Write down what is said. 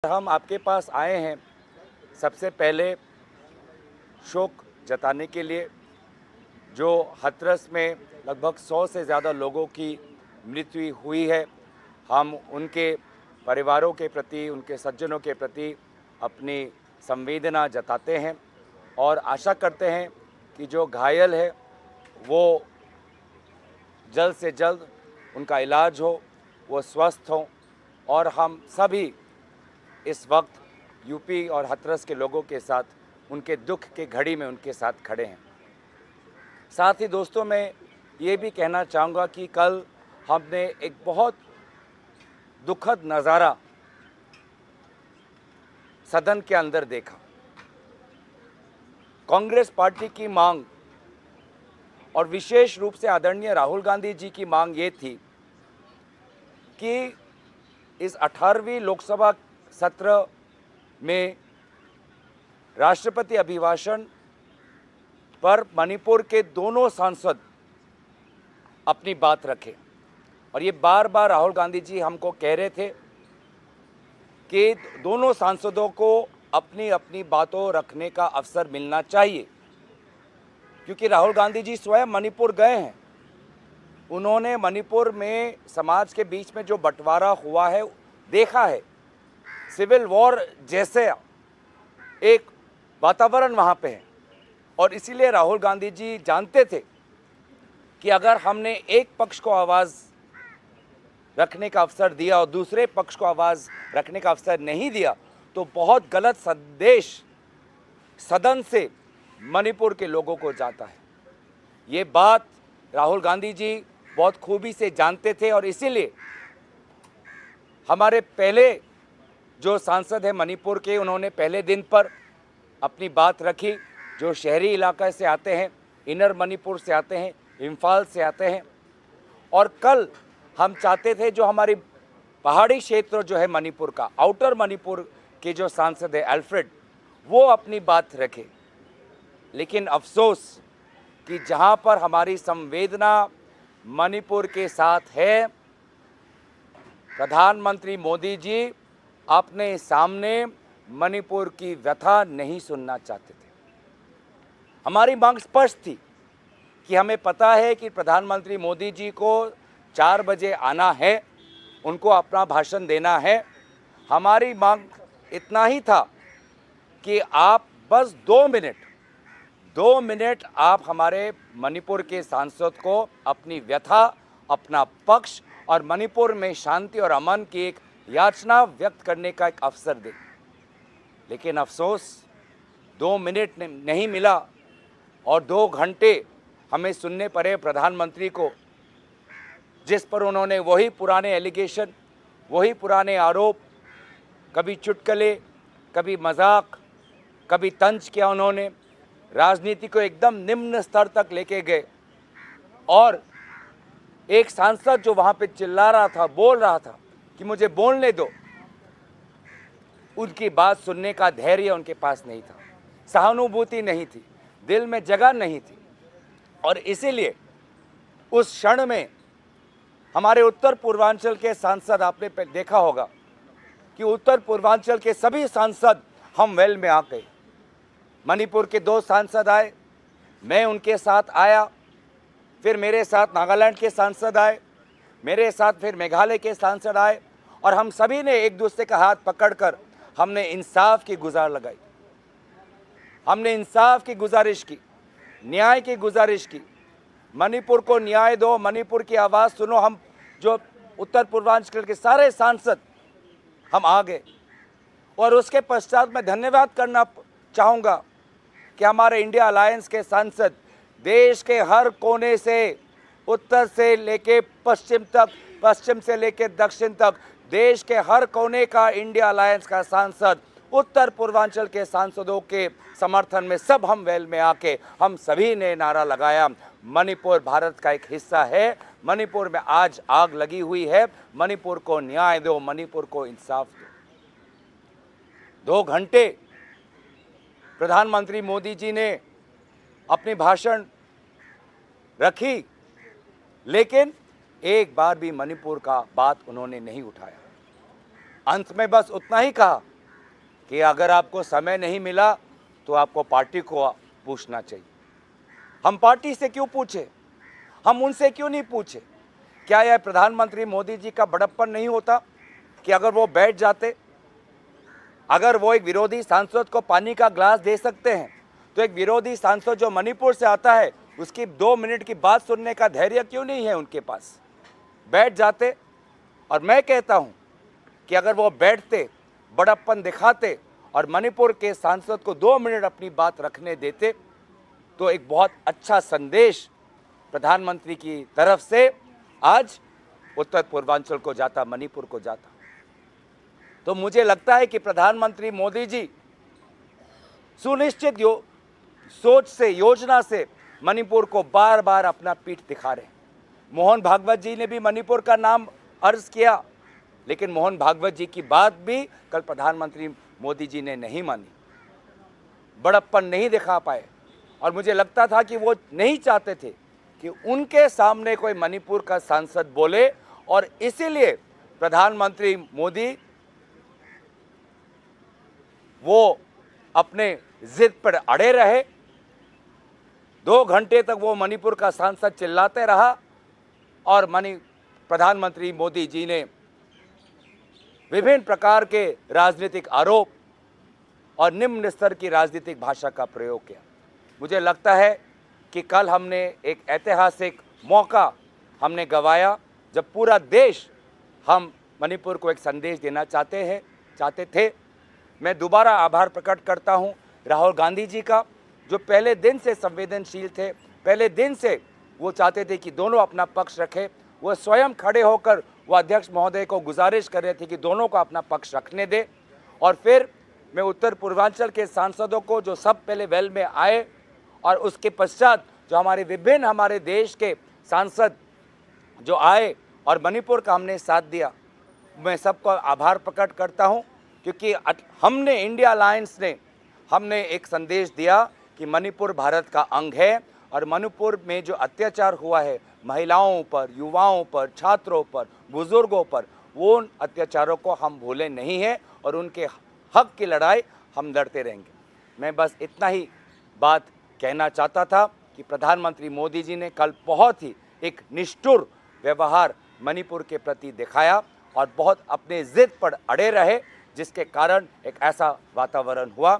हम आपके पास आए हैं सबसे पहले शोक जताने के लिए जो हाथरस में लगभग 100 से ज़्यादा लोगों की मृत्यु हुई है। हम उनके परिवारों के प्रति, उनके सज्जनों के प्रति अपनी संवेदना जताते हैं और आशा करते हैं कि जो घायल है वो जल्द से जल्द उनका इलाज हो, वो स्वस्थ हों और हम सभी इस वक्त यूपी और हाथरस के लोगों के साथ उनके दुख के घड़ी में उनके साथ खड़े हैं। साथ ही दोस्तों, मैं ये भी कहना चाहूँगा कि कल हमने एक बहुत दुखद नज़ारा सदन के अंदर देखा। कांग्रेस पार्टी की मांग और विशेष रूप से आदरणीय राहुल गांधी जी की मांग ये थी कि इस 18वीं लोकसभा सत्र में राष्ट्रपति अभिभाषण पर मणिपुर के दोनों सांसद अपनी बात रखें। और ये बार बार राहुल गांधी जी हमको कह रहे थे कि दोनों सांसदों को अपनी अपनी बातों रखने का अवसर मिलना चाहिए, क्योंकि राहुल गांधी जी स्वयं मणिपुर गए हैं। उन्होंने मणिपुर में समाज के बीच में जो बंटवारा हुआ है देखा है। सिविल वॉर जैसे एक वातावरण वहाँ पे है और इसीलिए राहुल गांधी जी जानते थे कि अगर हमने एक पक्ष को आवाज़ रखने का अवसर दिया और दूसरे पक्ष को आवाज़ रखने का अवसर नहीं दिया तो बहुत गलत संदेश सदन से मणिपुर के लोगों को जाता है। ये बात राहुल गांधी जी बहुत खूबी से जानते थे और इसीलिए हमारे पहले जो सांसद हैं मणिपुर के, उन्होंने पहले दिन पर अपनी बात रखी। जो शहरी इलाके से आते हैं, इनर मणिपुर से आते हैं, इम्फाल से आते हैं। और कल हम चाहते थे जो हमारी पहाड़ी क्षेत्र जो है मणिपुर का, आउटर मणिपुर के जो सांसद है अल्फ्रेड, वो अपनी बात रखे। लेकिन अफसोस कि जहाँ पर हमारी संवेदना मणिपुर के साथ है, प्रधानमंत्री मोदी जी अपने सामने मणिपुर की व्यथा नहीं सुनना चाहते थे। हमारी मांग स्पष्ट थी कि हमें पता है कि प्रधानमंत्री मोदी जी को 4 बजे आना है, उनको अपना भाषण देना है। हमारी मांग इतना ही था कि आप बस 2 मिनट आप हमारे मणिपुर के सांसद को अपनी व्यथा, अपना पक्ष और मणिपुर में शांति और अमन की एक याचना व्यक्त करने का एक अवसर दें। लेकिन अफसोस 2 मिनट नहीं मिला और 2 घंटे हमें सुनने पड़े प्रधानमंत्री को, जिस पर उन्होंने वही पुराने एलिगेशन, वही पुराने आरोप, कभी चुटकुले, कभी मजाक, कभी तंज किया। उन्होंने राजनीति को एकदम निम्न स्तर तक लेके गए और एक सांसद जो वहाँ पे चिल्ला रहा था, बोल रहा था कि मुझे बोलने दो, उनकी बात सुनने का धैर्य उनके पास नहीं था, सहानुभूति नहीं थी, दिल में जगह नहीं थी। और इसीलिए उस क्षण में हमारे उत्तर पूर्वांचल के सांसद, आपने देखा होगा कि उत्तर पूर्वांचल के सभी सांसद हम वेल में आ गए। मणिपुर के 2 सांसद आए, मैं उनके साथ आया, फिर मेरे साथ नागालैंड के सांसद आए, मेरे साथ फिर मेघालय के सांसद आए और हम सभी ने एक दूसरे का हाथ पकड़कर हमने इंसाफ की गुहार लगाई। हमने इंसाफ की गुजारिश की, न्याय की गुजारिश की। मणिपुर को न्याय दो, मणिपुर की आवाज़ सुनो। हम जो उत्तर पूर्वांचल के सारे सांसद हम आ गए और उसके पश्चात मैं धन्यवाद करना चाहूँगा कि हमारे इंडिया अलायंस के सांसद देश के हर कोने से, उत्तर से लेके पश्चिम तक, पश्चिम से लेके दक्षिण तक, देश के हर कोने का इंडिया अलायंस का सांसद उत्तर पूर्वांचल के सांसदों के समर्थन में सब हम वेल में आके हम सभी ने नारा लगाया, मणिपुर भारत का एक हिस्सा है, मणिपुर में आज आग लगी हुई है, मणिपुर को न्याय दो, मणिपुर को इंसाफ दो। 2 घंटे प्रधानमंत्री मोदी जी ने अपनी भाषण रखी, लेकिन एक बार भी मणिपुर का बात उन्होंने नहीं उठाया। अंत में बस उतना ही कहा कि अगर आपको समय नहीं मिला तो आपको पार्टी को पूछना चाहिए। हम पार्टी से क्यों पूछे, हम उनसे क्यों नहीं पूछे? क्या यह प्रधानमंत्री मोदी जी का बड़प्पन नहीं होता कि अगर वो बैठ जाते, अगर वो एक विरोधी सांसद को पानी का ग्लास दे सकते हैं तो एक विरोधी सांसद जो मणिपुर से आता है उसकी 2 मिनट की बात सुनने का धैर्य क्यों नहीं है उनके पास? बैठ जाते। और मैं कहता हूं कि अगर वो बैठते, बड़प्पन दिखाते और मणिपुर के सांसद को 2 मिनट अपनी बात रखने देते तो एक बहुत अच्छा संदेश प्रधानमंत्री की तरफ से आज उत्तर पूर्वांचल को जाता, मणिपुर को जाता। तो मुझे लगता है कि प्रधानमंत्री मोदी जी सुनिश्चित सोच से, योजना से मणिपुर को बार बार अपना पीठ दिखा रहे हैं। मोहन भागवत जी ने भी मणिपुर का नाम अर्ज किया, लेकिन मोहन भागवत जी की बात भी कल प्रधानमंत्री मोदी जी ने नहीं मानी, बड़प्पन नहीं दिखा पाए। और मुझे लगता था कि वो नहीं चाहते थे कि उनके सामने कोई मणिपुर का सांसद बोले, और इसीलिए प्रधानमंत्री मोदी वो अपने जिद पर अड़े रहे। 2 घंटे तक वो मणिपुर का सांसद चिल्लाते रहा और प्रधानमंत्री मोदी जी ने विभिन्न प्रकार के राजनीतिक आरोप और निम्न स्तर की राजनीतिक भाषा का प्रयोग किया। मुझे लगता है कि कल हमने एक ऐतिहासिक मौका हमने गंवाया जब पूरा देश हम मणिपुर को एक संदेश देना चाहते थे। मैं दोबारा आभार प्रकट करता हूं राहुल गांधी जी का, जो पहले दिन से संवेदनशील थे, पहले दिन से वो चाहते थे कि दोनों अपना पक्ष रखें। वो स्वयं खड़े होकर वो अध्यक्ष महोदय को गुजारिश कर रहे थे कि दोनों को अपना पक्ष रखने दे। और फिर मैं उत्तर पूर्वांचल के सांसदों को जो सब पहले वेल में आए और उसके पश्चात जो हमारे देश के सांसद जो आए और मणिपुर का हमने साथ दिया, मैं सबको आभार प्रकट करता हूं, क्योंकि हमने इंडिया अलायंस ने हमने एक संदेश दिया कि मणिपुर भारत का अंग है और मणिपुर में जो अत्याचार हुआ है महिलाओं पर, युवाओं पर, छात्रों पर, बुजुर्गों पर, वो अत्याचारों को हम भूले नहीं हैं और उनके हक की लड़ाई हम लड़ते रहेंगे। मैं बस इतना ही बात कहना चाहता था कि प्रधानमंत्री मोदी जी ने कल बहुत ही एक निष्ठुर व्यवहार मणिपुर के प्रति दिखाया और बहुत अपने जिद पर अड़े रहे, जिसके कारण एक ऐसा वातावरण हुआ।